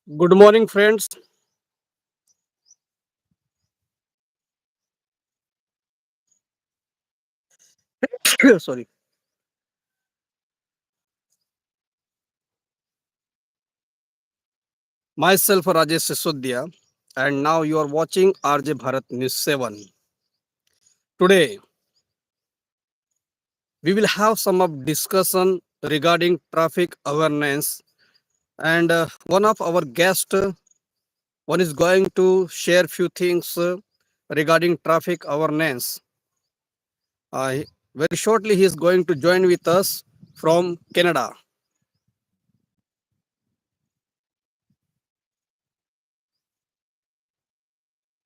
Good morning, friends. Sorry. Myself, Rajesh Sisodiya, and now you are watching RJ Bharat News 7. Today, we will have some of discussion regarding traffic awareness, and one of our guests, one is going to share few things regarding traffic awareness. Very shortly, he is going to join with us from Canada.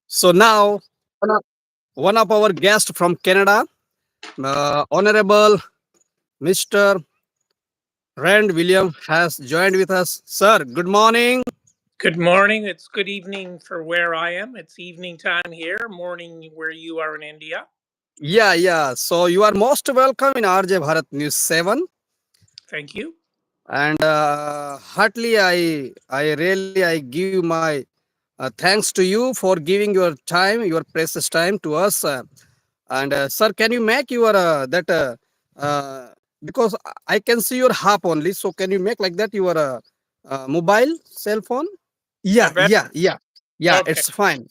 So now, one of our guests from Canada, Honorable Mr. Rand William has joined with us. Sir, good morning. Good morning. It's good evening for where I am. It's evening time here, morning where you are in India. Yeah. So you are most welcome in RJ Bharat News 7. Thank you. And heartily, I give my thanks to you for giving your time, your precious time to us. And sir, can you make your because I can see your half only. So can you make like that your mobile cell phone? I Yeah, bet. yeah, yeah, yeah. Okay. It's fine.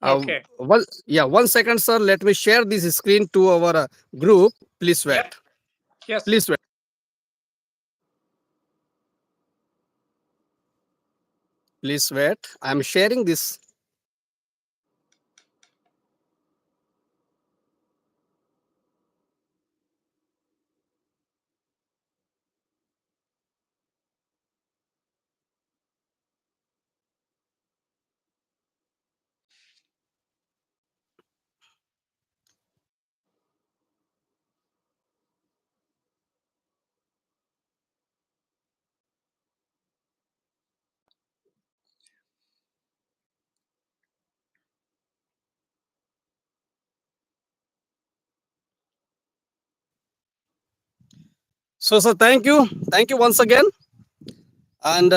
Okay. One second, sir. Let me share this screen to our group. Please wait. Yep. Yes. Please wait. Please wait. I'm sharing this. So, sir, thank you once again. And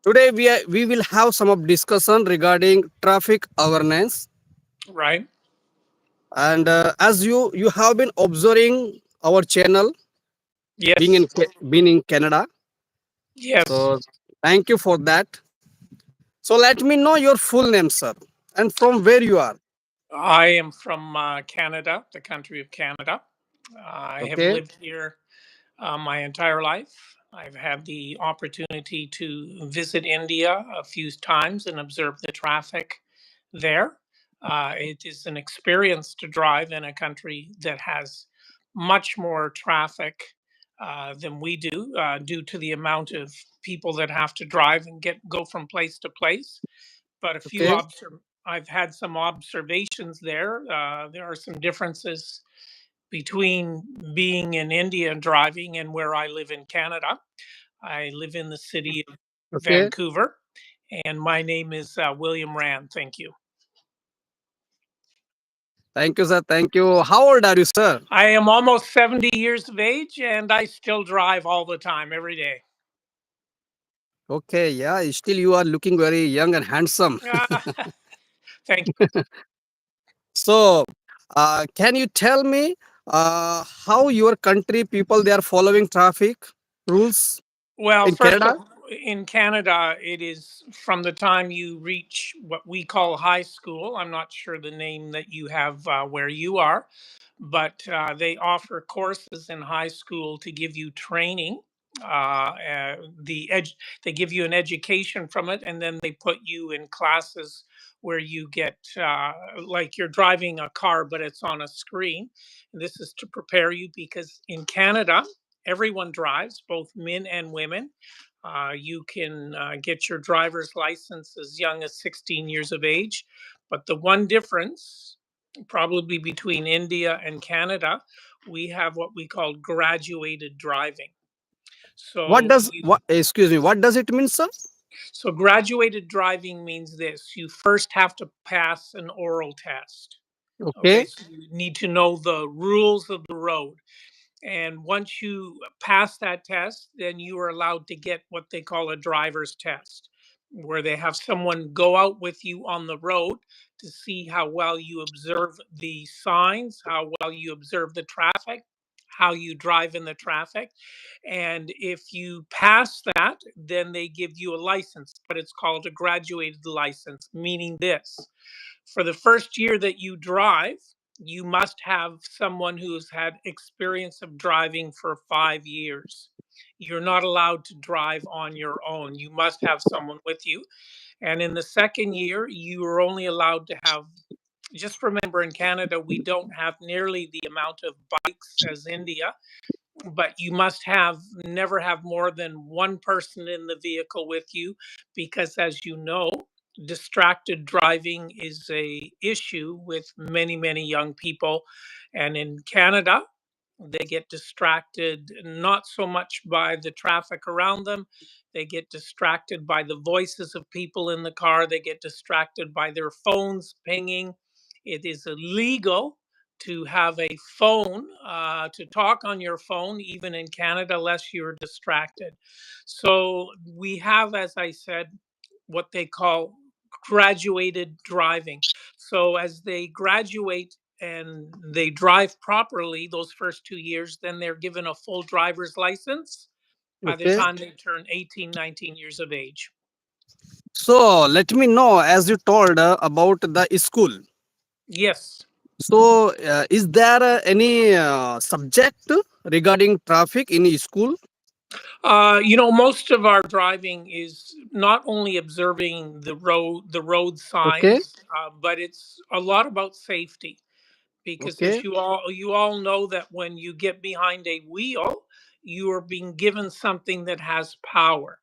today we will have some of discussion regarding traffic awareness. Right. And as you have been observing our channel, Yes. being in Canada. Yes. So, thank you for that. So, let me know your full name, sir, and from where you are. I am from Canada, the country of Canada. I have Okay. lived here my entire life. I've had the opportunity to visit India a few times and observe the traffic there. It is an experience to drive in a country that has much more traffic than we do, due to the amount of people that have to drive and go from place to place. But Okay. I've had some observations there. There are some differences between being in India and driving and where I live in Canada. I live in the city of Okay. Vancouver, and my name is William Rand. Thank you. Thank you, sir. Thank you. How old are you, sir? I am almost 70 years of age, and I still drive all the time, every day. Okay. Yeah. Still, you are looking very young and handsome. Uh, thank you. So, can you tell me how your country people they are following traffic rules Well, in first Canada? of in Canada, it is from the time you reach what we call high school. I'm not sure the name that you have where you are, but they offer courses in high school to give you training. They give you an education from it, and then they put you in classes where you get like you're driving a car, but it's on a screen. And this is to prepare you because in Canada, everyone drives, both men and women. You can get your driver's license as young as 16 years of age. But the one difference, probably between India and Canada, we have what we call graduated driving. What So, does what? Excuse me. What does it mean, sir? so graduated driving means this: you first have to pass an oral test. Okay, Okay. so you need to know the rules of the road. And once you pass that test, then you are allowed to get what they call a driver's test, where they have someone go out with you on the road to see how well you observe the signs, how well you observe the traffic, how you drive in the traffic. And if you pass that, then they give you a license, but it's called a graduated license, meaning this: for the first year that you drive, you must have someone who's had experience of driving for 5 years. You're not allowed to drive on your own. You must have someone with you. And in the second year, you are only allowed to have, just remember, in Canada, we don't have nearly the amount of bikes as India, but you must have never have more than one person in the vehicle with you, because as you know, distracted driving is a issue with many young people. And in Canada, they get distracted not so much by the traffic around them. They get distracted by the voices of people in the car. They get distracted by their phones pinging. It is illegal to have a phone, to talk on your phone, even in Canada, unless you're distracted. So we have, as I said, what they call graduated driving. So as they graduate and they drive properly those first 2 years, then they're given a full driver's license by the Okay. time they turn 18, 19 years of age. So let me know, as you told about the school. Yes. So is there any subject regarding traffic in school? Most of our driving is not only observing the road Okay. signs, but it's a lot about safety. Because as Okay. you all know, that when you get behind a wheel, you are being given something that has power.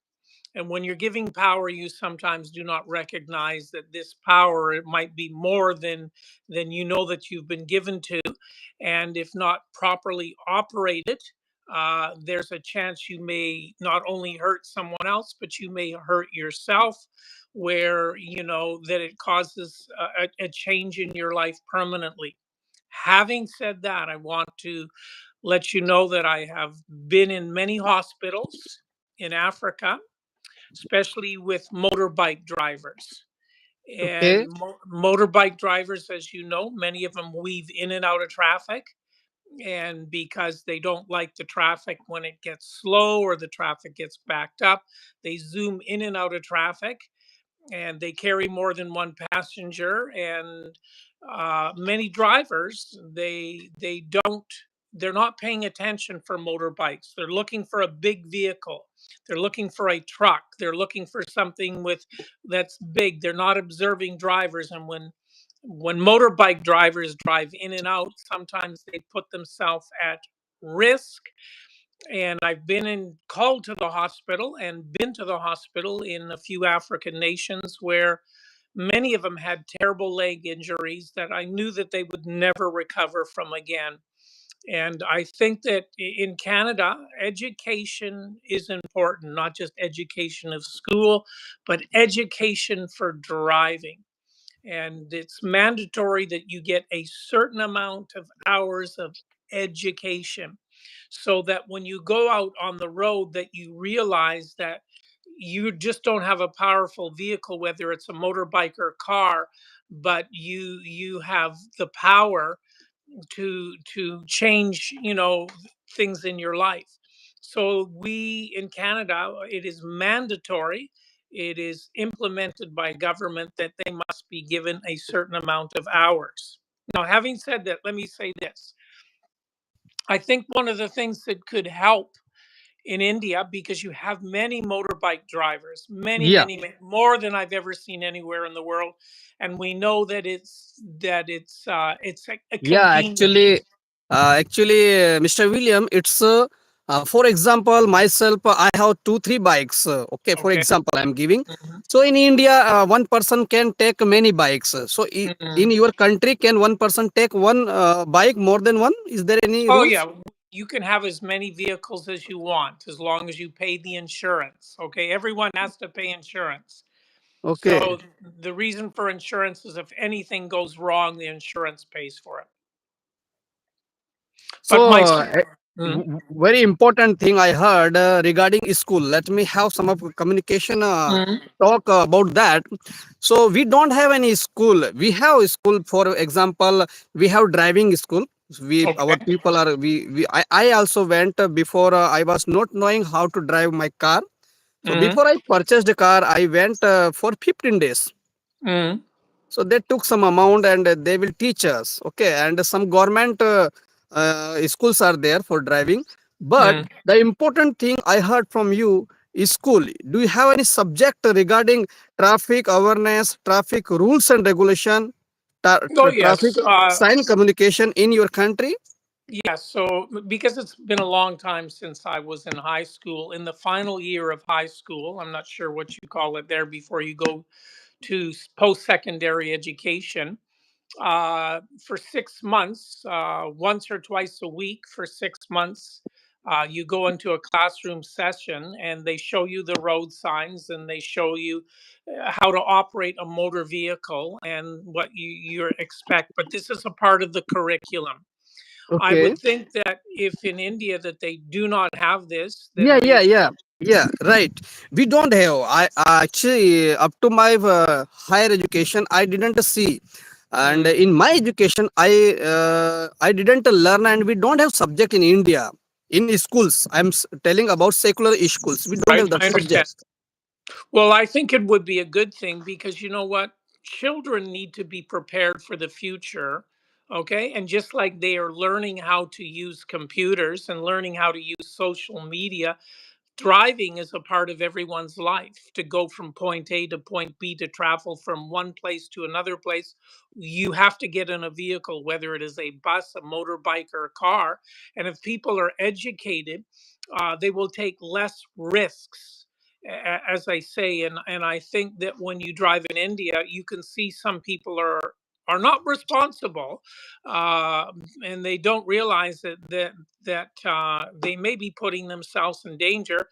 And when you're giving power, you sometimes do not recognize that this power, it might be more than you know that you've been given to. And if not properly operated, there's a chance you may not only hurt someone else, but you may hurt yourself, where you know that it causes a change in your life permanently. Having said that, I want to let you know that I have been in many hospitals in Africa, especially with motorbike drivers. And Okay. motorbike drivers, as you know, many of them weave in and out of traffic. And because they don't like the traffic when it gets slow or the traffic gets backed up, they zoom in and out of traffic, and they carry more than one passenger. And many drivers, they're not paying attention for motorbikes. They're looking for a big vehicle, they're looking for a truck, they're looking for something with that's big. They're not observing drivers. And when motorbike drivers drive in and out, sometimes they put themselves at risk. And I've been in called to the hospital and been to the hospital in a few African nations where many of them had terrible leg injuries that I knew that they would never recover from again. And I think that in Canada, education is important, not just education of school, but education for driving. And it's mandatory that you get a certain amount of hours of education, so that when you go out on the road, that you realize that you just don't have a powerful vehicle, whether it's a motorbike or car, but you have the power to change, things in your life. So we in Canada, it is mandatory, it is implemented by government, that they must be given a certain amount of hours. Now, having said that, let me say this: I think one of the things that could help in India, because you have many motorbike drivers, Yeah. more than I've ever seen anywhere in the world, and we know that it's a Yeah, convenience. Mr. William, it's for example, myself, I have two, three bikes. Okay, for Okay. example, I'm giving. Mhm. So in India, one person can take many bikes. So in Mhm. your country, can one person take one bike more than one? Is there any Oh rules? yeah, you can have as many vehicles as you want, as long as you pay the insurance. Okay, everyone has to pay insurance. Okay. So the reason for insurance is if anything goes wrong, the insurance pays for it. So But my Mm, very important thing I heard regarding school. Let me have some of communication mm, talk about that. So we don't have any school. We have school, for example, we have driving school. We our okay. people are I also went before I was not knowing how to drive my car. So Mm, before I purchased a car, I went for 15 days. mm, So they took some amount and they will teach us. Okay, and some government schools are there for driving. But mm. the important thing I heard from you is school. Do you have any subject regarding traffic awareness, traffic rules and regulation, Oh, traffic yes. sign communication in your country? Yes. So, because it's been a long time since I was in high school, in the final year of high school, I'm not sure what you call it there before you go to post secondary education. For 6 months, once or twice a week for 6 months. You go into a classroom session and they show you the road signs and they show you how to operate a motor vehicle and what you expect. But this is a part of the curriculum. I Okay. would think that if in India that they do not have this, then Yeah, yeah, they yeah, yeah. Right. We don't have. I actually up to my higher education, I didn't see, and mm, in my education, I didn't learn, and we don't have subject in India in schools. Telling about secular schools. We don't right. have that I understand. subject. Well, I think it would be a good thing because you know what? Children need to be prepared for the future. Okay. And just like they are learning how to use computers and learning how to use social media, driving is a part of everyone's life. To go from point A to point B, to travel from one place to another place, you have to get in a vehicle, whether it is a bus, a motorbike, or a car. And if people are educated, they will take less risks. As I say, and I think that when you drive in India, you can see some people are not responsible, and they don't realize that they may be putting themselves in danger.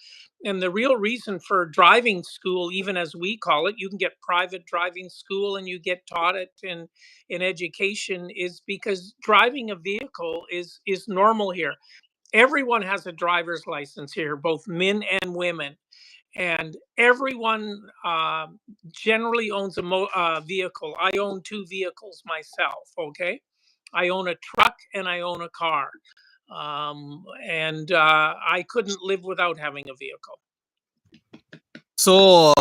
And the real reason for driving school, even as we call it, you can get private driving school and you get taught it in education, is because driving a vehicle is normal here. Everyone has a driver's license here, both men and women, and everyone generally owns a vehicle. I own two vehicles myself. Okay, I own a truck and I own a car, and I couldn't live without having a vehicle. So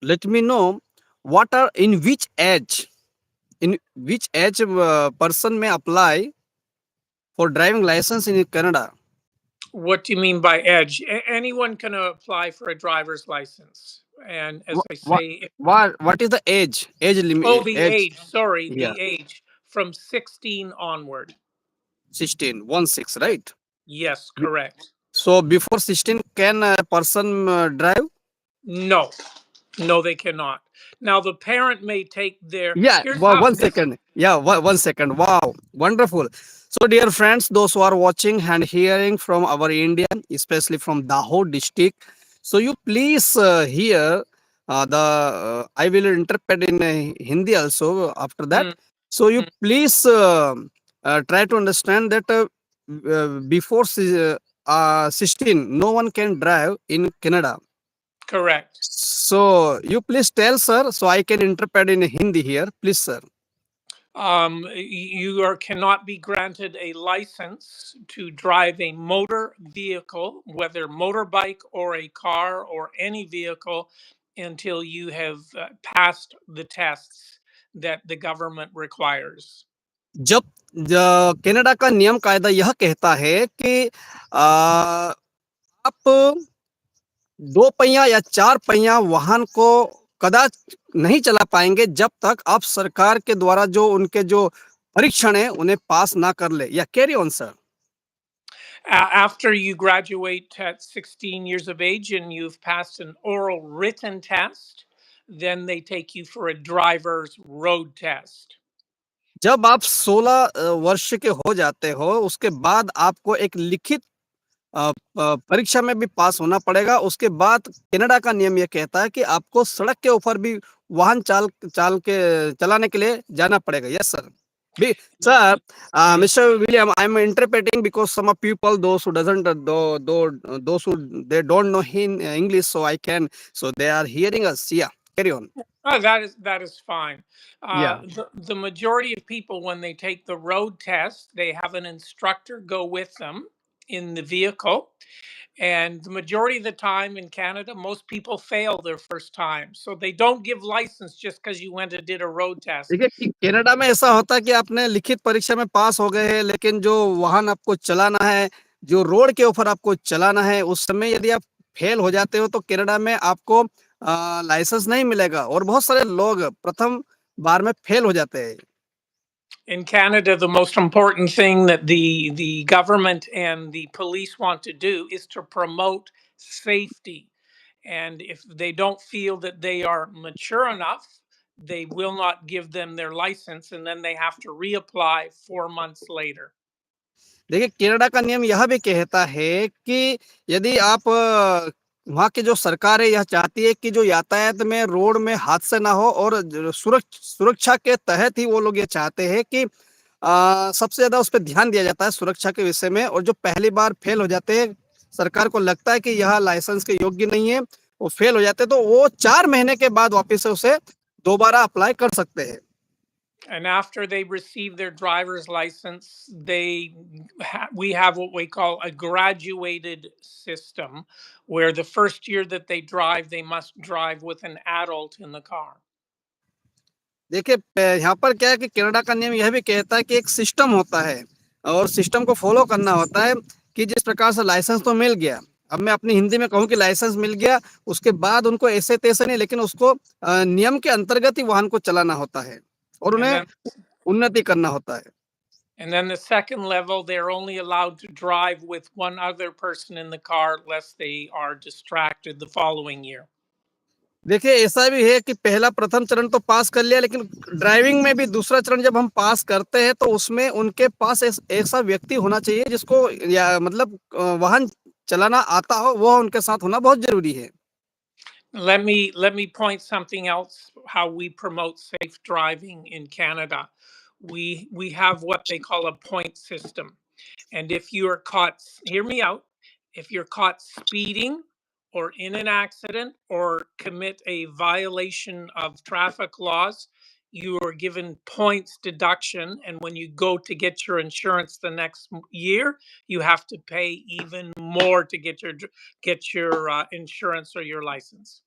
let me know what are in which age person may apply for driving license in Canada. What do you mean by edge? Anyone can apply for a driver's license, and as What I what say, what is the age oh, limit the age? age. Sorry, Yeah, the age from 16 onward. 16, 16, right? Yes, Be- correct. So before 16, can a person drive? No, no, they cannot. Now, the parent may take their. Yeah, Here's how one this. second. Yeah, 1 second. Wow, wonderful. So, dear friends, those who are watching and hearing from our Indian, especially from Dahod district, so you please hear the I will interpret in Hindi also after that. Mm, So, you mm, please try to understand that before 16, no one can drive in Canada. correct. So you please tell, sir, so I can interpret in Hindi here. Please, sir. You are cannot be granted a license to drive a motor vehicle, whether motorbike or a car or any vehicle, until you have passed the tests that the government requires. जब Canada का नियम कायदा यह कहता है कि आप दो पहिया या चार पहिया वाहन को कदाच नहीं चला पाएंगे जब तक आप सरकार के द्वारा जो उनके जो परीक्षण है उन्हें पास ना कर ले या carry on sir. After you graduate at 16 years of age and you've passed an oral written test, then they take you for a driver's road test. जब आप 16 वर्ष के हो जाते हो उसके बाद आपको एक लिखित परीक्षा में भी पास होना पड़ेगा. उसके बाद कनाडा का नियम ये कहता है कि आपको सड़क के ऊपर भी वाहन चाल चाल के चलाने के लिए जाना पड़ेगा. Yes sir. Sir, Mm. Mr. William, I'm interpreting because some of people, those who doesn't, those who they don't know English, so I can, so they are hearing us. Yeah, carry on. Oh, that is fine. Yeah. The majority of people, when they take the road test, they have an instructor go with them in the vehicle. And the majority of the time in Canada, most people fail their first time. So they don't give license just because you went and did a road test. देखिए कि Canada में ऐसा होता है कि आपने लिखित परीक्षा में पास हो गए हैं, लेकिन जो वाहन आपको चलाना है, जो रोड के ऊपर आपको चलाना है, उस समय यदि आप फेल हो जाते हो, तो कनाडा में आपको लाइसेंस नहीं मिलेगा और बहुत सारे लोग प्रथम बार में फेल हो जाते हैं। In Canada, the most important thing that the government and the police want to do is to promote safety. And if they don't feel that they are mature enough, they will not give them their license, and then they have to reapply 4 months later. देखिए, Canada का नियम यह भी कहता है कि यदि आप वहाँ की जो सरकार है यह चाहती है कि जो यातायात में रोड में हादसे ना हो और सुरक्षा के तहत ही वो लोग ये चाहते हैं कि सबसे ज़्यादा उस पे ध्यान दिया जाता है सुरक्षा के विषय में, और जो पहली बार फेल हो जाते हैं, सरकार को लगता है कि यह लाइसेंस के योग्य नहीं है, वो फेल हो जाते हैं, तो वो 4 महीने के बाद वापस से उसे दोबारा अप्लाई कर सकते हैं। And after they receive their driver's license, we have what we call a graduated system, where the first year that they drive, they must drive with an adult in the car. देखिए, यहाँ पर क्या है कि Canada का नियम यह भी कहता है कि एक सिस्टम होता है और सिस्टम को फॉलो करना होता है कि जिस प्रकार से लाइसेंस तो मिल गया, अब मैं अपनी हिंदी में कहूँ कि लाइसेंस मिल गया, उसके बाद उनको ऐसे तैसे नहीं, लेकिन उसको नियम के अंतर्गत ही वाहन को चलाना होता है और And उन्हें then उन्नति करना होता है। and then the second level, they're only allowed to drive with one other person in the car, lest they are distracted the following year. देखिए, ऐसा भी है कि पहला प्रथम चरण तो पास कर लिया, लेकिन ड्राइविंग में भी दूसरा चरण जब हम पास करते हैं, तो उसमें उनके पास ऐसा व्यक्ति होना चाहिए जिसको या मतलब वाहन चलाना आता हो, वो उनके साथ होना बहुत ज़रूरी है। Let me point something else how we promote safe driving in Canada. We have what they call a point system. And if you are caught, hear me out, if you're caught speeding or in an accident or commit a violation of traffic laws, you are given points deduction. And when you go to get your insurance the next year, you have to pay even more to get your insurance or your license.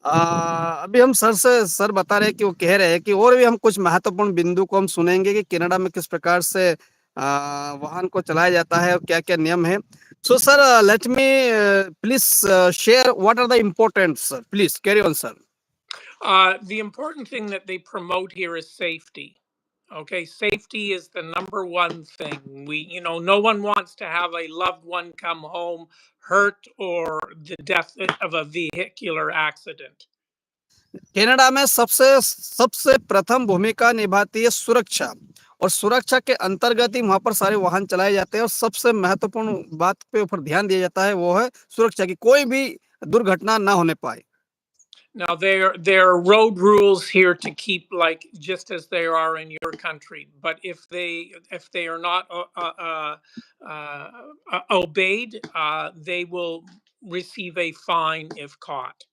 अभी हम sir बता रहे हैं कि वो कह रहे हैं कि और भी हम कुछ महत्वपूर्ण बिंदु को हम सुनेंगे कि कनाडा में किस प्रकार से वाहन को चलाया जाता है और क्या-क्या नियम है। So sir, let me please share what are the importants sir, please carry on sir. The important thing that they promote here is safety. Okay, safety is the number one thing. No one wants to have a loved one come home hurt or the death of a vehicular accident. Canada में सबसे सबसे प्रथम भूमिका निभाती है सुरक्षा, और सुरक्षा के अंतर्गत ही वहाँ पर सारे वाहन चलाए जाते हैं और सबसे महत्वपूर्ण बात पे ऊपर ध्यान दिया जाता है, वो है सुरक्षा की, कोई भी दुर्घटना ना होने पाए। Now there are road rules here to keep like just as they are in your country, but if they are not obeyed, they will receive a fine if caught.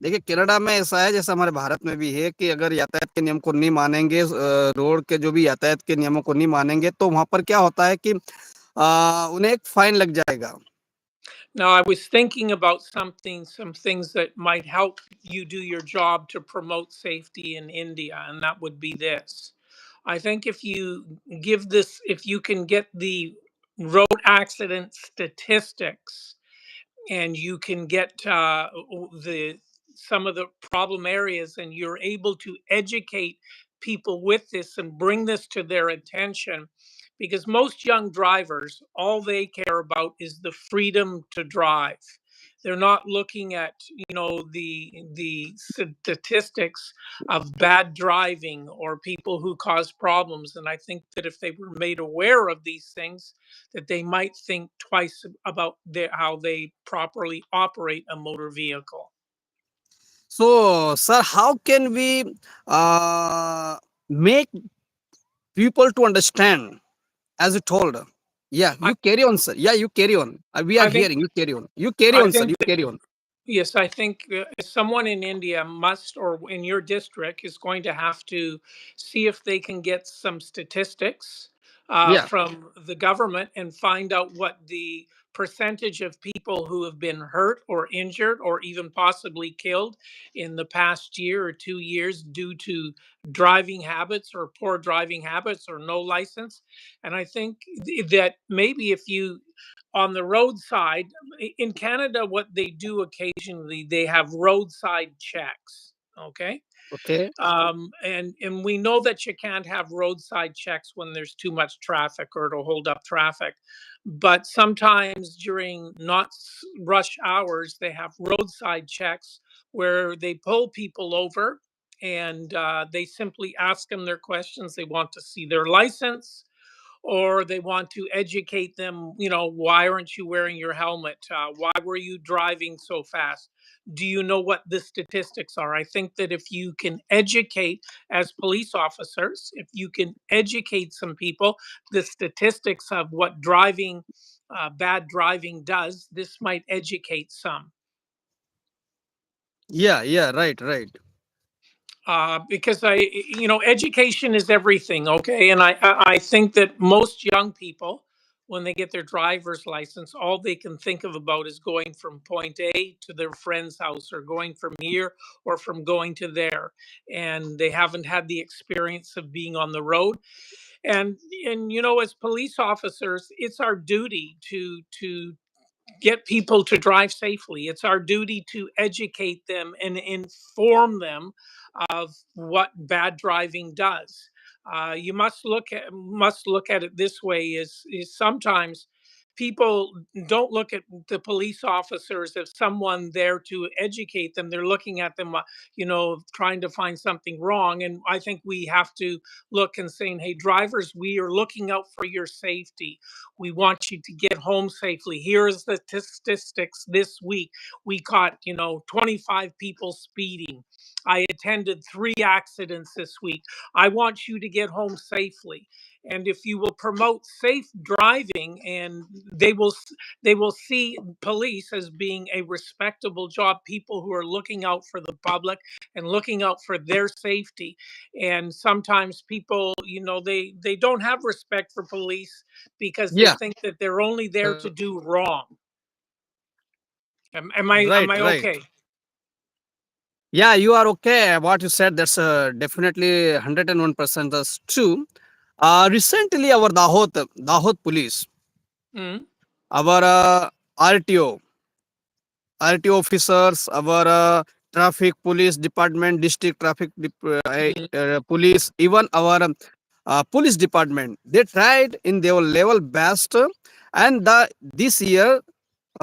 देखिए, कनाडा में ऐसा है जैसे हमारे भारत में भी है कि अगर यातायात के नियम को नहीं मानेंगे, रोड के जो भी यातायात के नियमों को नहीं मानेंगे, तो वहाँ पर क्या होता है कि उन्हें एक फाइन लग जाएगा। Now, I was thinking about some things that might help you do your job to promote safety in India, and that would be this. I think if you can get the road accident statistics and you can get the some of the problem areas and you're able to educate people with this and bring this to their attention, because most young drivers, all they care about is the freedom to drive. They're not looking at the statistics of bad driving or people who cause problems. And I think that if they were made aware of these things, that they might think twice about how they properly operate a motor vehicle. So, sir, how can we uh, make people to understand, as you told. Yeah, I, you carry on, sir. Yeah, you carry on. We are I think hearing. You carry on. You carry I on, sir. think You carry on. Yes, I think someone in India must, or in your district, is going to have to see if they can get some statistics Yeah. from the government and find out what the percentage of people who have been hurt or injured or even possibly killed in the past year or 2 years due to driving habits or poor driving habits or no license. And I think that maybe if you on the roadside in Canada, what they do occasionally, they have roadside checks. Okay. Okay. And we know that you can't have roadside checks when there's too much traffic or to hold up traffic. But sometimes during not rush hours, they have roadside checks where they pull people over and they simply ask them their questions. They want to see their license or they want to educate them, why aren't you wearing your helmet? Why were you driving so fast? Do you know what the statistics are? I think that if you can educate as police officers, if you can educate some people, the statistics of what bad driving does, this might educate some. Yeah. Yeah. Right. Right. Because education is everything. Okay, and I think that most young people, when they get their driver's license, all they can think of about is going from point A to their friend's house, or going from here, or from going to there, and they haven't had the experience of being on the road. And as police officers, it's our duty to get people to drive safely. It's our duty to educate them and inform them of what bad driving does. You must look at it this way: is sometimes people don't look at the police officers as someone there to educate them. They're looking at them, trying to find something wrong. And I think we have to look and saying, "Hey, drivers, we are looking out for your safety. We want you to get home safely. Here's the statistics this week. We caught, 25 people speeding. I attended 3 accidents this week. I want you to get home safely." And if you will promote safe driving, and they will see police as being a respectable job, people who are looking out for the public and looking out for their safety. And sometimes people, they don't have respect for police because they Yeah. think that they're only there to do wrong. Am I Right. am I Right. okay? Yeah, you are okay. What you said, that's definitely 101% that's true. Recently, our Dahod police, Mm, our RTO officers, our traffic police department, district traffic mm, police, even our police department, they tried in their level best. And this year,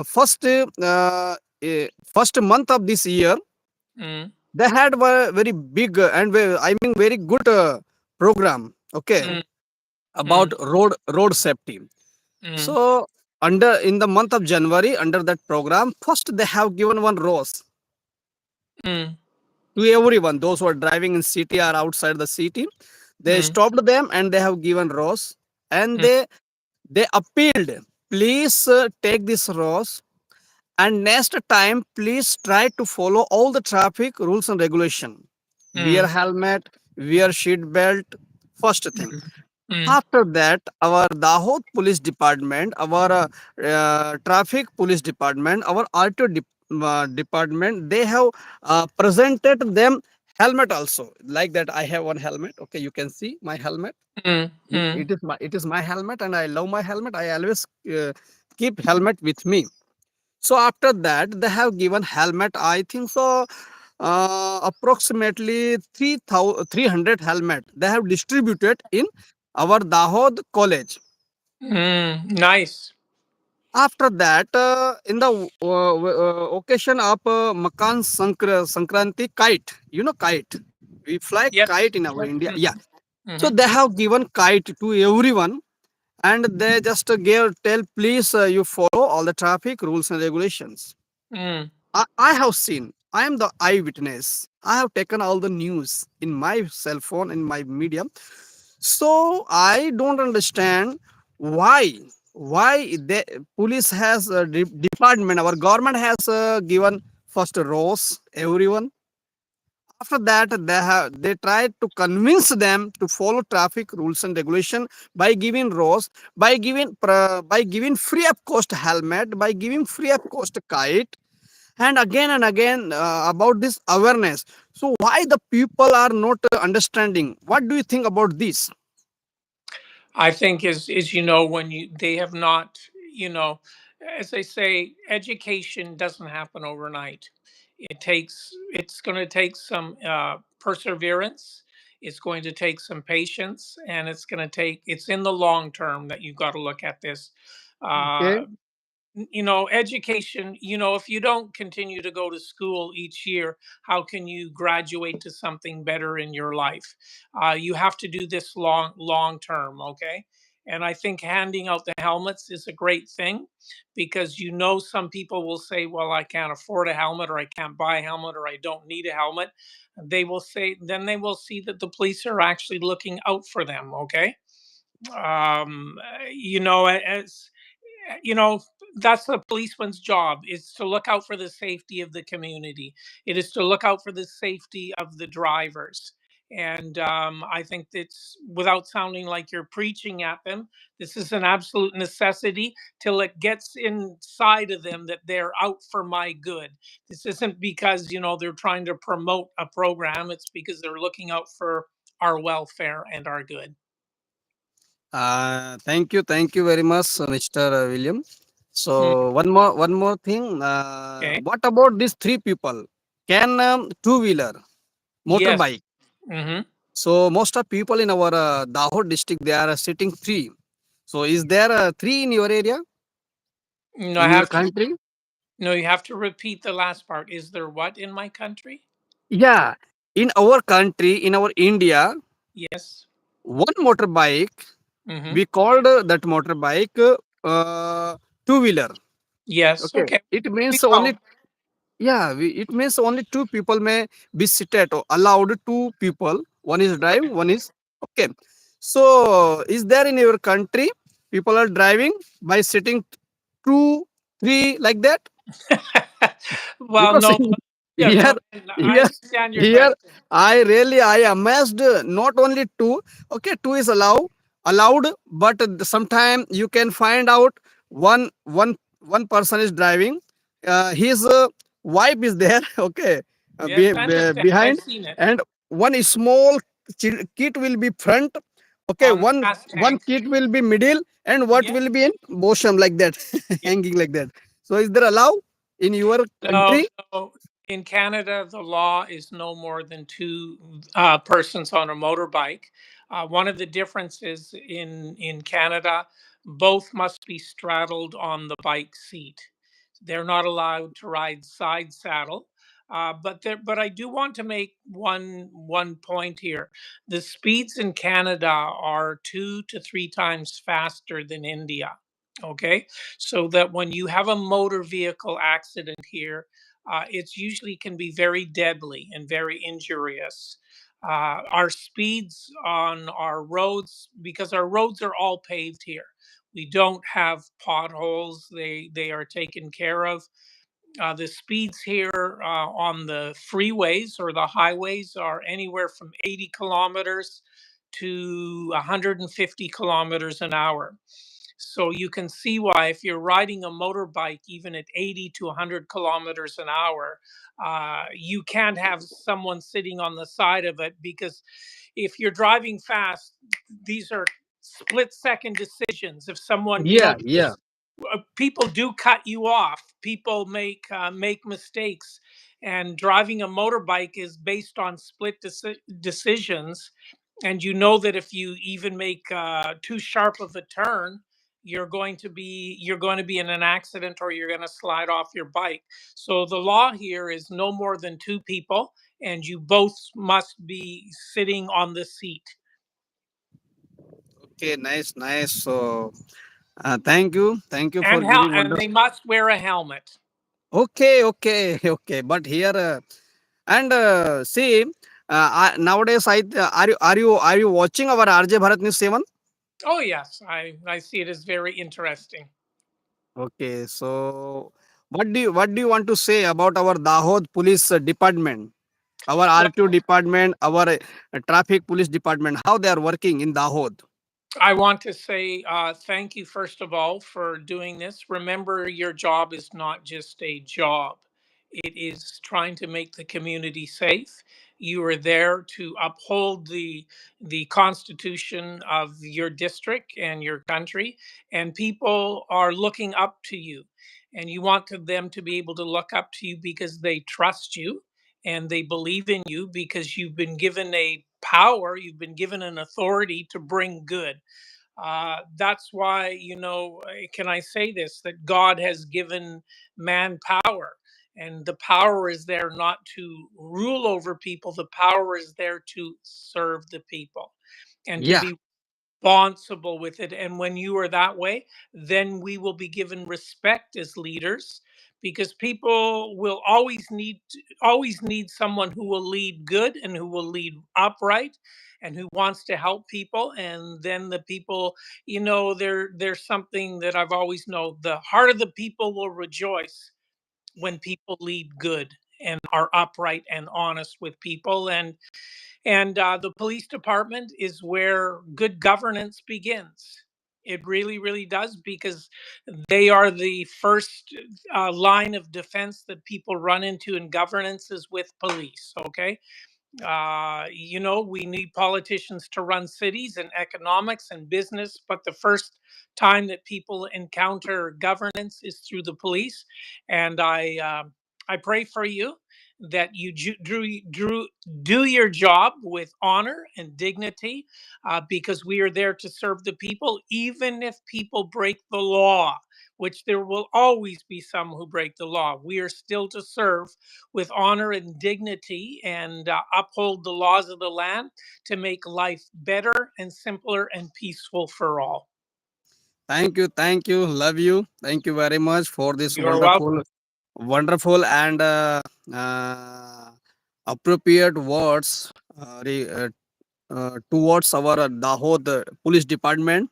first month of this year, mm, they had a very big and I mean very good program. Okay, mm, about mm, road safety. mm, So under in the month of January, under that program, first they have given one rose mm, to everyone. Those who are driving in city or outside the city, they mm, stopped them and they have given rose, and mm, they appealed. Please take this rose, and next time please try to follow all the traffic rules and regulation. Wear mm, helmet, wear seat belt. First thing. mm, mm, After that, our Dahod Police Department, our Traffic Police Department, our department, they have presented them helmet also. Like that, I have one helmet. Okay, you can see my helmet. mm, It mm, is my helmet, and I love my helmet. I always keep helmet with me. So after that, they have given helmet. I think so. Approximately 300 helmet they have distributed in our Dahod college. nice. After that, in the occasion of Sankranti kite, kite. We fly Yes. kite in our India. Mm, Yeah. So mhm, they have given kite to everyone, and they just tell, please you follow all the traffic rules and regulations. mm, I have seen. I am the eyewitness. I have taken all the news in my cell phone, in my medium. So I don't understand why the police has a department. Our government has given first rows everyone. After that, they try to convince them to follow traffic rules and regulation by giving rows, by giving free of cost helmet, by giving free of cost kite, and again about this awareness. So why the people are not understanding? What do you think about this? I think is when you they have not, you know as they say, education doesn't happen overnight. It's going to take some perseverance. It's going to take some patience, and it's in the long term that you've got to look at this. Okay. uh, Education, if you don't continue to go to school each year, how can you graduate to something better in your life? You have to do this long term, okay? And I think handing out the helmets is a great thing, because some people will say, well, I can't afford a helmet, or I can't buy a helmet, or I don't need a helmet. They will see that the police are actually looking out for them, okay? As you know that's the policeman's job, is to look out for the safety of the community. It is to look out for the safety of the drivers. And I think that's, without sounding like you're preaching at them, this is an absolute necessity till it gets inside of them that they're out for my good. This isn't because they're trying to promote a program. It's because they're looking out for our welfare and our good. Thank you very much, Mr. William. Mm, So one more thing. okay. What about these three people? Can two wheeler, Yes. motorbike? Hmm. So most of people in our Dahod district, they are sitting three. So is there three in your area, No, I in your have to. country? No, you have to repeat the last part. Is there what in my country? Yeah, in our country, in our India, Yes. one motorbike. Mm-hmm. We called that motorbike two wheeler. Yes. Okay, Okay. it We means know. only. Yeah, it means only two people may be seated or allowed two people. One is drive, Correct. one is okay. So, is there in your country people are driving by sitting two, three like that? Well, Because no. Yeah. here, Go ahead. I here, understand your here, question. I amazed. Not only two. Okay, two is allowed, but sometime you can find out one person is driving. His wife is there. Okay, Yes, I understand. I've behind, seen it and one small kid will be front. Okay, on the one gas tank. kid will be middle, and what Yes. will be in bosom like that, Yes. hanging like that. So, is there allow in your No, country? no. In Canada, the law is no more than two persons on a motorbike. One of the differences in Canada, both must be straddled on the bike seat. They're not allowed to ride side saddle. But I do want to make one point here. The speeds in Canada are 2 to 3 times faster than India. Okay, so that when you have a motor vehicle accident here, it's usually can be very deadly and very injurious. Our speeds on our roads, because our roads are all paved here. We don't have potholes. They are taken care of. The speeds here on the freeways or the highways are anywhere from 80 kilometers to 150 kilometers an hour. So you can see why, if you're riding a motorbike, even at 80 to 100 kilometers an hour, you can't have someone sitting on the side of it, because if you're driving fast, these are split second decisions. If someone, Yeah, yeah. because people do cut you off. People make mistakes, and driving a motorbike is based on split decisions. And you know that if you even make too sharp of a turn, you're going to be in an accident, or you're going to slide off your bike. So the law here is no more than two people, and you both must be sitting on the seat. Okay, nice, nice. So, thank you for And giving they wonders. must wear a helmet. Okay, okay, okay. But here, and see, Nowadays, are you watching our RJ Bharat News 7? Oh yes, I see it as very interesting. Okay, so what do you want to say about our Dahod Police Department, our RTO department, our traffic police department? How they are working in Dahod? I want to say thank you, first of all, for doing this. Remember, your job is not just a job, it is trying to make the community safe. You are there to uphold the constitution of your district and your country, and people are looking up to you. And you want them to be able to look up to you because they trust you and they believe in you because you've been given a power, you've been given an authority to bring good. That's why, can I say this, that God has given man power. And the power is there not to rule over people, the power is there to serve the people and to Yeah, be responsible with it. And when you are that way, then we will be given respect as leaders because people will always need someone who will lead good and who will lead upright and who wants to help people. And then the people, there's something that I've always known: the heart of the people will rejoice when people lead good and are upright and honest with people. And the police department is where good governance begins. It really, really does, because they are the first line of defense that people run into in governance is with police. Okay. We need politicians to run cities and economics and business, but the first time that people encounter governance is through the police. And I pray for you that you do your job with honor and dignity, because we are there to serve the people, even if people break the law, which there will always be some who break the law. We are still to serve with honor and dignity and uphold the laws of the land to make life better and simpler and peaceful for all. thank you, love you. Thank you very much for this You're welcome. wonderful and uh, appropriate words towards our Dahod Police Department,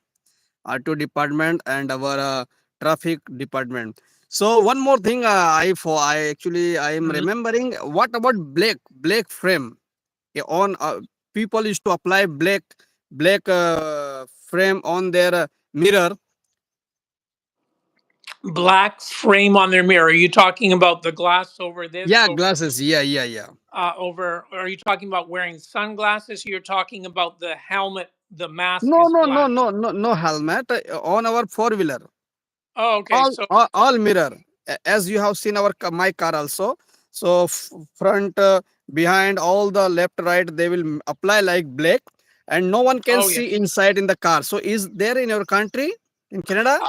RTO department, and our traffic department. So one more thing, I am Mhm. remembering. What about black frame? On people used to apply black frame on their mirror. Black frame on their mirror. Are you talking about the glass over this? Yeah, glasses. Yeah. Over? Are you talking about wearing sunglasses? You're talking about the helmet. The mask No, is no, no, black. no, no, no helmet on our four wheeler. Oh, okay. All, So, all mirror. As you have seen my car also. So front, behind, all the left, right, they will apply like black, and no one can oh yeah. see inside in the car. So is there in your country, in Canada?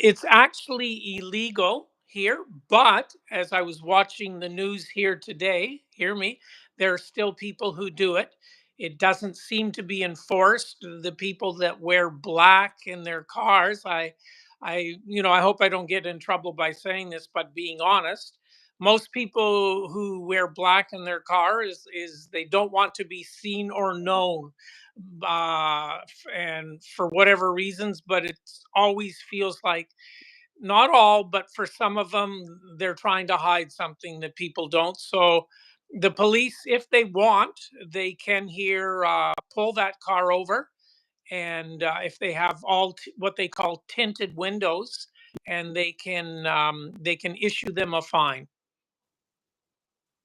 It's actually illegal here, but as I was watching the news here today, hear me, there are still people who do it. It doesn't seem to be enforced. The people that wear black in their cars, I hope I don't get in trouble by saying this, but being honest, most people who wear black in their car is they don't want to be seen or known, and for whatever reasons, but it always feels like, not all, but for some of them, they're trying to hide something that people don't. So the police, if they want, they can here pull that car over, and if they have what they call tinted windows, and they can issue them a fine.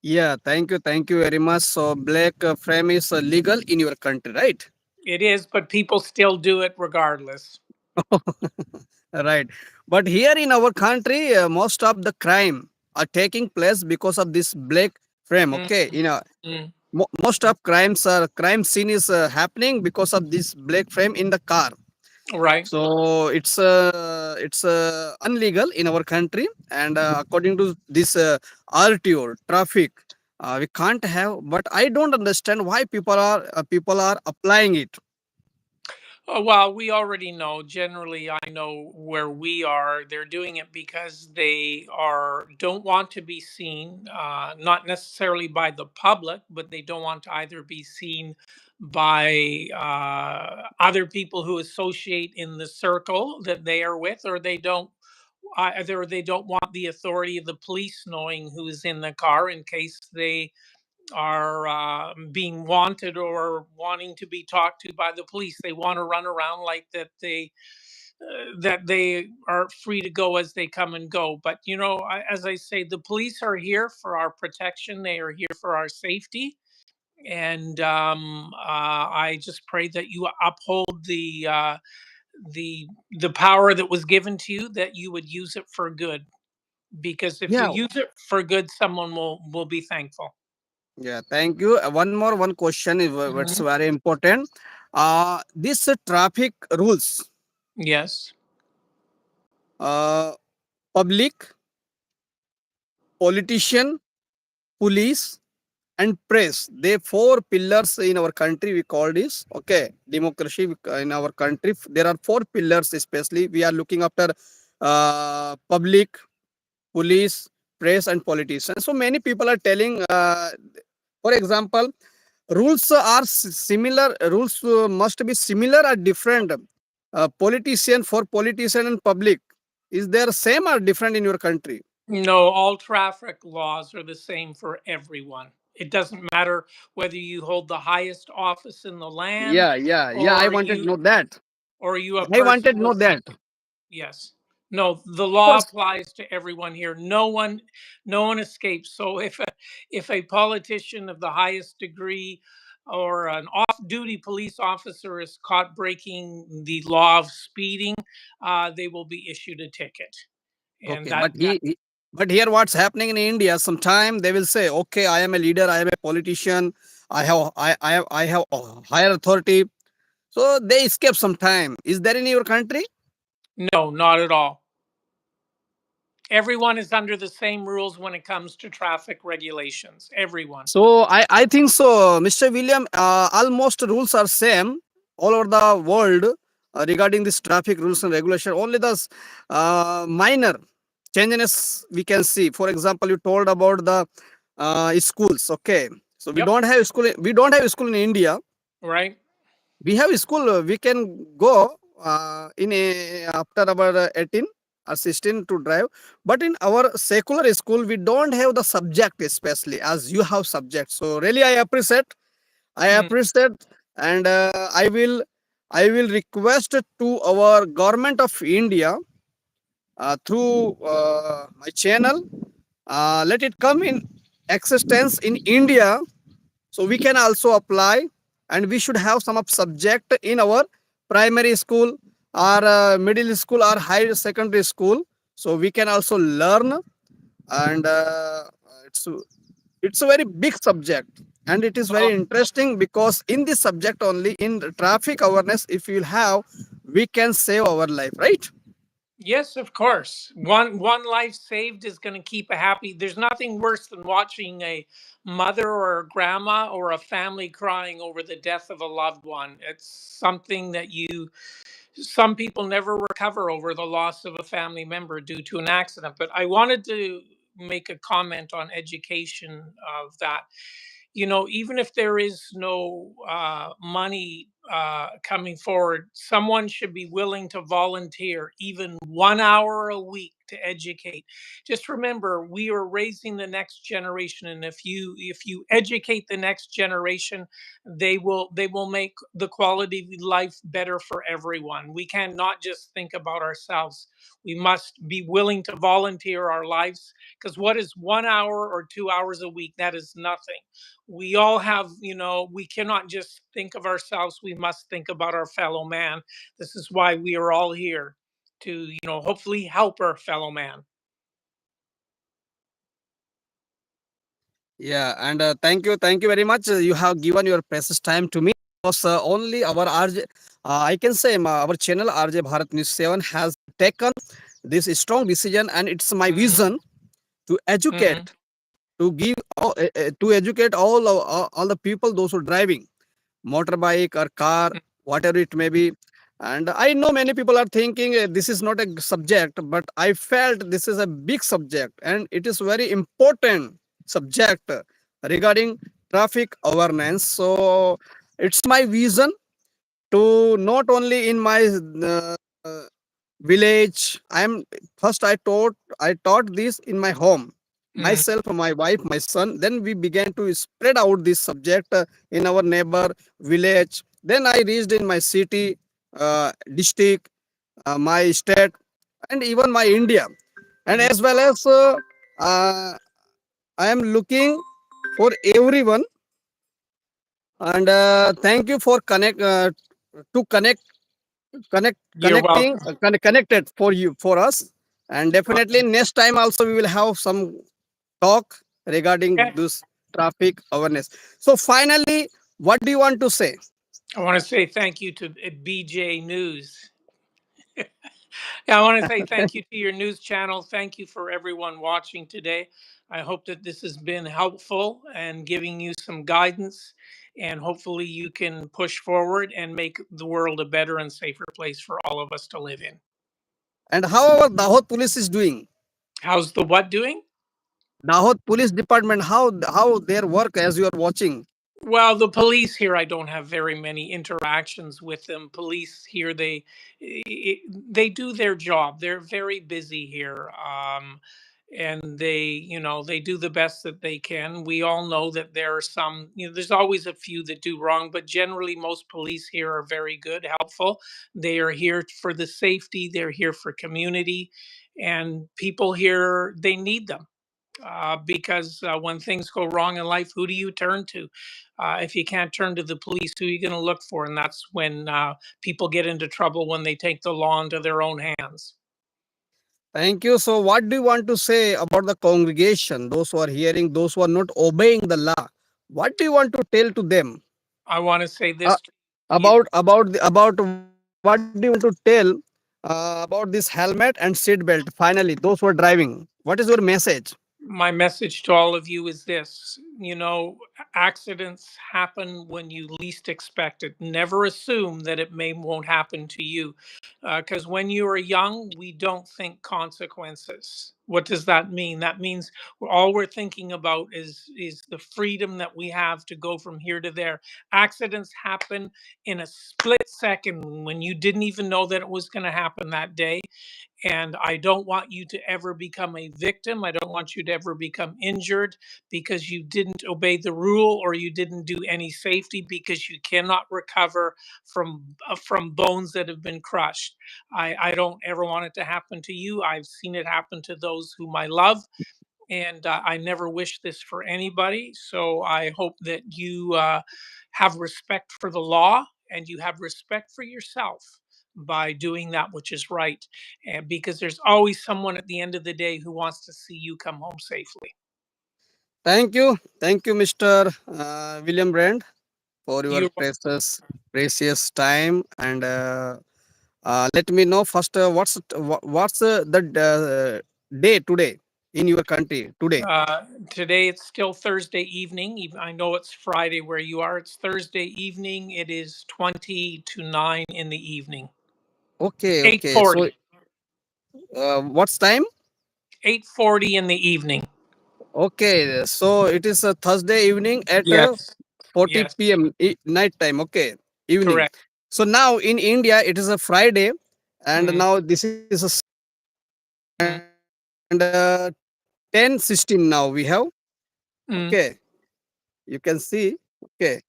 Yeah, thank you very much. So black frame is legal in your country, right? It is, but people still do it regardless. Right. But here in our country, most of the crime are taking place because of this black frame. Mm, Okay, mm, most of crime scene is happening because of this black frame in the car. right. So it's unlegal in our country, and according to this RTO traffic, we can't have. But I don't understand why people are applying it. Oh, well, we already know. Generally, I know where we are. They're doing it because they are don't want to be seen, not necessarily by the public, but they don't want to either be seen by other people who associate in the circle that they are with, or they don't either they don't want the authority of the police knowing who's in the car in case they are being wanted or wanting to be talked to by the police. They want to run around like that they are free to go as they come and go. But as I say, the police are here for our protection. They are here for our safety. And I just pray that you uphold the power that was given to you, that you would use it for good. Because if you Yeah, use it for good, someone will be thankful. yeah. Thank you. One question is what's Mhm. very important. This traffic rules, Yes. uh, public, politician, police, and press. They four pillars in our country. We call this okay democracy in our country. There are four pillars, especially we are looking after public, police, press, and politicians. So many people are telling, for example, rules are similar. Rules must be similar or different. Politician for politician and public. Is there same or different in your country? No, all traffic laws are the same for everyone. It doesn't matter whether you hold the highest office in the land Yeah, yeah, yeah. I or wanted to you know that. or you a I wanted person to know with that. yes. No, the Of law course. applies to everyone here. No one escapes. So if a politician of the highest degree or an off-duty police officer is caught breaking the law of speeding, they will be issued a ticket. And Okay, that but here what's happening in India? Sometime they will say, okay, I am a leader, I am a politician, I have a higher authority. So they escape sometime. Is there in your country? no, not at all. Everyone is under the same rules when it comes to traffic regulations. Everyone. So I think so, Mr. William. Almost rules are same all over the world regarding this traffic rules and regulation. Only the minor changes we can see. For example, you told about the schools. Okay, so we Yep. don't have school. We don't have school in India. Right. We have school. We can go in after about 18 or 16 to drive. But in our secular school, we don't have the subject, especially as you have subject. So really, I Mm. appreciate, and I will request to our government of India through my channel. Let it come in existence in India, so we can also apply, and we should have some of subject in our primary school or middle school or higher secondary school, so we can also learn. And it's it's a very big subject, and it is very Well, interesting because in this subject only, in the traffic awareness, if you have, we can save our life, right? yes, of course. One life saved is going to keep a happy. There's nothing worse than watching a mother or a grandma or a family crying over the death of a loved one. It's something that some people never recover over the loss of a family member due to an accident. But I wanted to make a comment on education of that. Even if there is no money coming forward, someone should be willing to volunteer even 1 hour a week to educate. Just remember, we are raising the next generation, and if you educate the next generation, they will make the quality of life better for everyone. We cannot just think about ourselves. We must be willing to volunteer our lives, because what is 1 hour or 2 hours a week? That is nothing. We all have, we cannot just think of ourselves. We must think about our fellow man. This is why we are all here to, hopefully help our fellow man. Yeah, and thank you very much. You have given your precious time to me. Because only our RJ, I can say our channel RJ Bharat News 7 has taken this strong decision, and it's my Hmm. vision to Hmm. educate, to educate all the people, those who are driving motorbike or car, whatever it may be. And I know many people are thinking this is not a subject, but I felt this is a big subject and it is very important subject regarding traffic awareness. So it's my vision to not only in my uh, village. I taught this in my home, Mm. myself, my wife, my son. Then we began to spread out this subject in our neighbor village. Then I reached in my city, district, my state, and even my India. And Mm. as well as uh, I am looking for everyone. And thank you for to You're connecting welcome. connected for you for us. And definitely Welcome. next time also we will have some talk regarding Okay. this traffic awareness. So finally, what do you want to say? I want to say thank you to BJ News. Yeah, I want to say thank you to your news channel. Thank you for everyone watching today. I hope that this has been helpful and giving you some guidance. And hopefully, you can push forward and make the world a better and safer place for all of us to live in. And how our Dahod police is doing? How's the what doing? Dahod police department, how their work as you are watching? Well, the police here, I don't have very many interactions with them. Police here, they do their job. They're very busy here, and they do the best that they can. We all know that there are some, there's always a few that do wrong, but generally, most police here are very good, helpful. They are here for the safety. They're here for community, and people here, they need them because when things go wrong in life, who do you turn to? If you can't turn to the police, who are you going to look for? And that's when people get into trouble when they take the law into their own hands. Thank you. So what do you want to say about the congregation, those who are hearing, those who are not obeying the law? What do you want to tell to them? I want to say uh, this to you. about what do you want to tell about this helmet and seat belt? Finally, those who are driving, what is your message? My message to all of you is this: accidents happen when you least expect it. Never assume that it may won't happen to you, because when you are young, we don't think consequences. What does that mean? That means all we're thinking about is the freedom that we have to go from here to there. Accidents happen in a split second when you didn't even know that it was going to happen that day. And I don't want you to ever become a victim. I don't want you to ever become injured because you didn't obey the rule or you didn't do any safety, because you cannot recover from bones that have been crushed. I don't ever want it to happen to you. I've seen it happen to those whom I love, and I never wish this for anybody. So I hope that you have respect for the law and you have respect for yourself by doing that which is right, and because there's always someone at the end of the day who wants to see you come home safely. Thank you, Mr. William Brand, for your You precious time. And let me know first, what's the day today in your country today? Today it's still Thursday evening. I know it's Friday where you are. It's Thursday evening. It is 20 to 9 in the evening. Okay, okay. So 8:40. what's time? 8:40 in the evening. Okay, so it is a Thursday evening at Yes. 40 Yes. p.m. Night time. Okay, evening. Correct. So now in India it is a Friday, and Mm. now this is a Mm. and 10:16 now we have. Mm. Okay, you can see. Okay,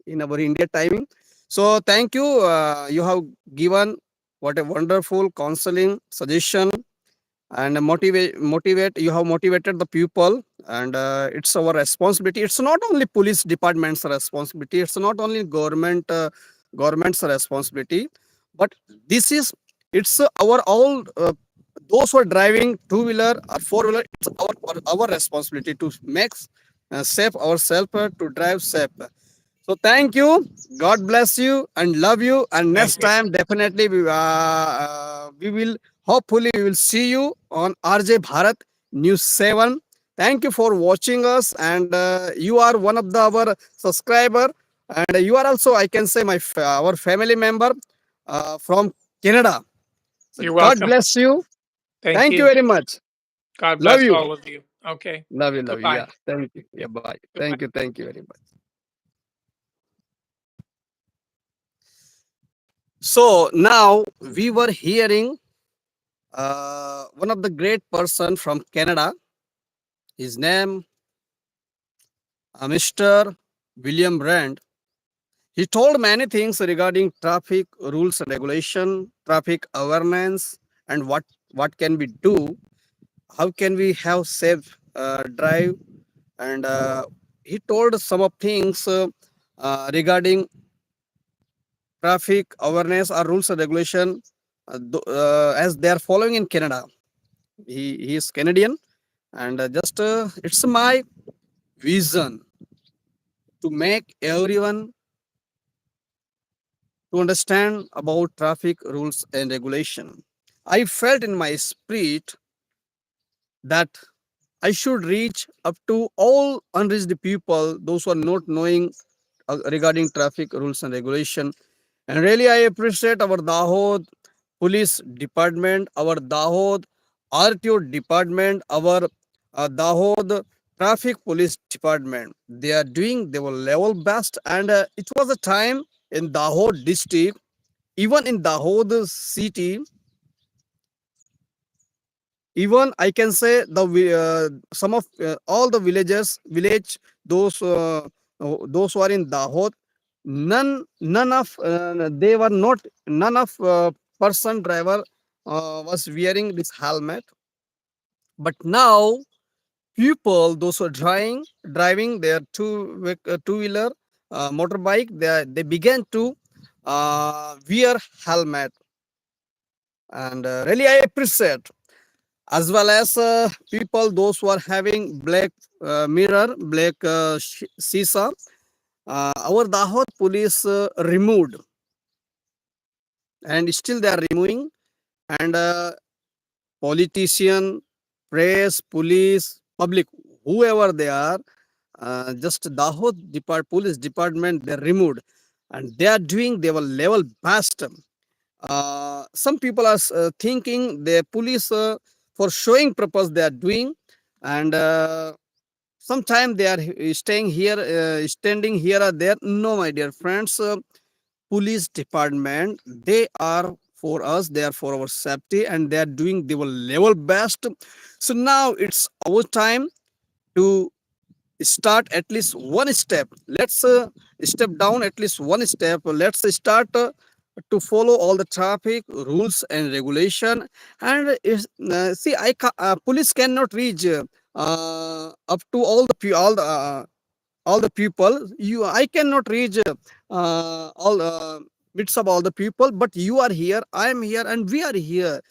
in our India timing. So thank you. You have given what a wonderful counseling suggestion and motivate. You have motivated the people, and it's our responsibility. It's not only police department's responsibility. It's not only government's responsibility, but this is it's our all. Those who are driving two-wheeler or four-wheeler, it's our responsibility to make safe ourselves, to drive safe. So thank you. God bless you and love you. And Thank next you. time, definitely we will hopefully we will see you on RJ Bharat News 7. Thank you for watching us, and you are one of our subscriber. And you are also, I can say, our family member from Canada. So You're God welcome. bless you. Thank Thank you you. very much. God Love bless you. all of you. Okay. Love you. Love you. Goodbye. Yeah. Thank you. Yeah. Bye. Goodbye. Thank you. Thank you very much. So now we were hearing one of the great person from Canada. His name, Mr. William Brand. He told many things regarding traffic rules and regulation, traffic awareness, and what can we do. How can we have safe drive? And he told some of things regarding traffic awareness or rules and regulation as they are following in Canada. He is Canadian, and just it's my vision to make everyone to understand about traffic rules and regulation. I felt in my spirit that I should reach up to all unreached people, those who are not knowing regarding traffic rules and regulation. And really, I appreciate our Dahod Police Department, our Dahod RTO Department, our Dahod Traffic Police Department. They are doing their level best, and it was a time in Dahod district, even in Dahod city, even I can say some of all the village, those those who are in Dahod, none of they were not none of person driver was wearing this helmet. But now people, those who are driving their two wheeler motorbike, they began to wear helmet. And really I appreciate, as well as people those who are having black mirror, black sisa. Our Dahod police removed, and still they are removing. And politician, press, police, public, whoever they are, just Dahod police department, they removed, and they are doing their level best. Some people are thinking the police for showing purpose they are doing, and sometimes they are staying here, standing here or there. No, my dear friends, police department, they are for us, they are for our safety, and they are doing their level best. So now it's our time to start at least one step. Let's step down at least one step. Let's start to follow all the traffic rules and regulation. And see, police cannot reach up to all the people. I cannot reach all bits of all the people, but you are here, I am here, and we are here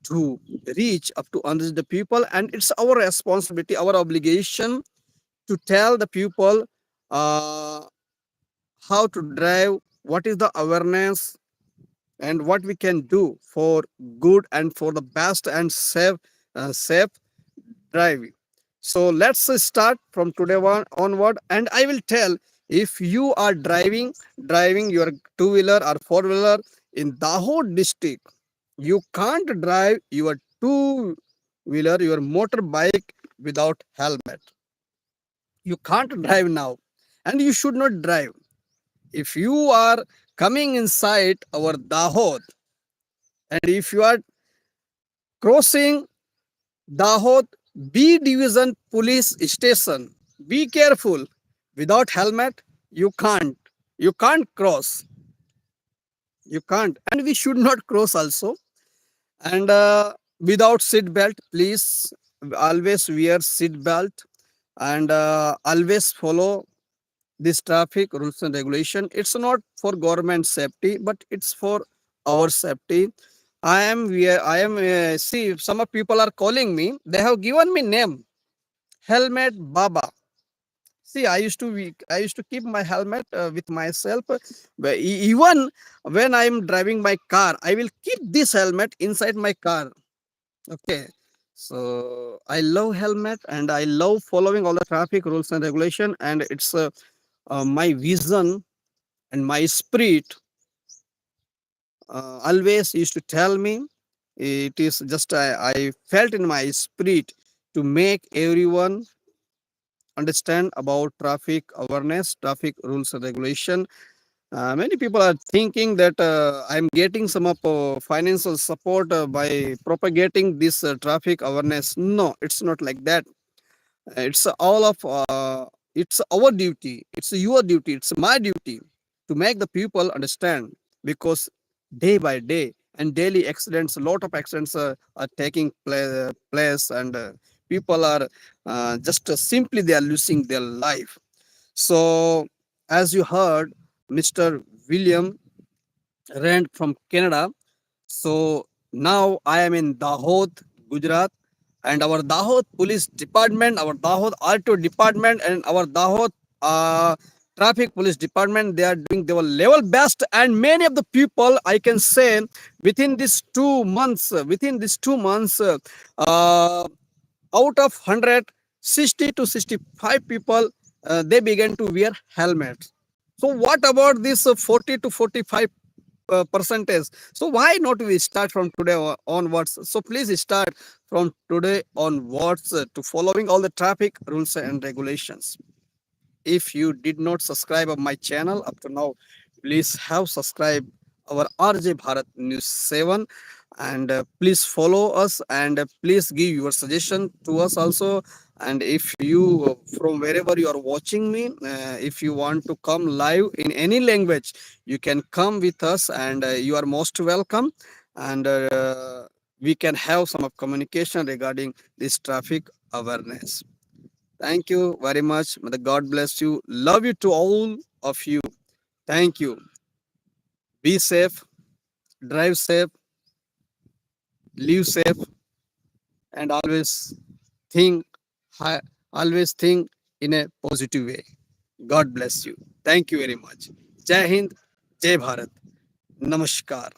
to reach up to under the people. And it's our responsibility, our obligation to tell the people uh, how to drive, what is the awareness, and what we can do for good and for the best and safe driving. So let's start from today onward, and I will tell, if you are driving your two wheeler or four wheeler in Dahod district, you can't drive your two wheeler, your motorbike, without helmet. You can't drive now, and you should not drive. If you are coming inside our Dahod, and if you are crossing Dahod B Division Police Station, be careful. Without helmet, you can't. You can't cross. You can't. And we should not cross also. And without seat belt, please always wear seat belt, and always follow this traffic rules and regulation. It's not for government safety, but it's for our safety. I am see, some of people are calling me, they have given me name, Helmet Baba. See, I used to keep my helmet with myself. But even when I am driving my car, I will keep this helmet inside my car. Okay. So I love helmet, and I love following all the traffic rules and regulation, and it's my vision and my spirit always used to tell me, it is just I felt in my spirit to make everyone understand about traffic awareness, traffic rules and regulation. Many people are thinking that I'm getting some of financial support by propagating this traffic awareness. No, it's not like that. It's all of it's our duty. It's your duty. It's my duty to make the people understand, because day by day and daily accidents, a lot of accidents are taking place, and people are just simply they are losing their life. So, as you heard, Mr. William Rand from Canada. So now I am in Dahod, Gujarat, and our Dahod Police Department, our Dahod RTO Department, and our Dahod uh, Traffic Police Department, they are doing their level best. And many of the people, I can say, within these 2 months, out of 100, 60 to 65 people, they began to wear helmets. So what about this 40 to 45 percentage? So why not we start from today onwards? So please start from today onwards to following all the traffic rules and regulations. If you did not subscribe of my channel up to now, please have subscribe our RJ Bharat News 7, and please follow us, and please give your suggestion to us also. And if you from wherever you are watching me, if you want to come live in any language, you can come with us, and you are most welcome. And we can have some of communication regarding this traffic awareness. Thank you very much. May the God bless you. Love you to all of you. Thank you. Be safe, drive safe, live safe, and think, always think in a positive way. God bless you. Thank you very much. Jai Hind, Jai Bharat. Namaskar.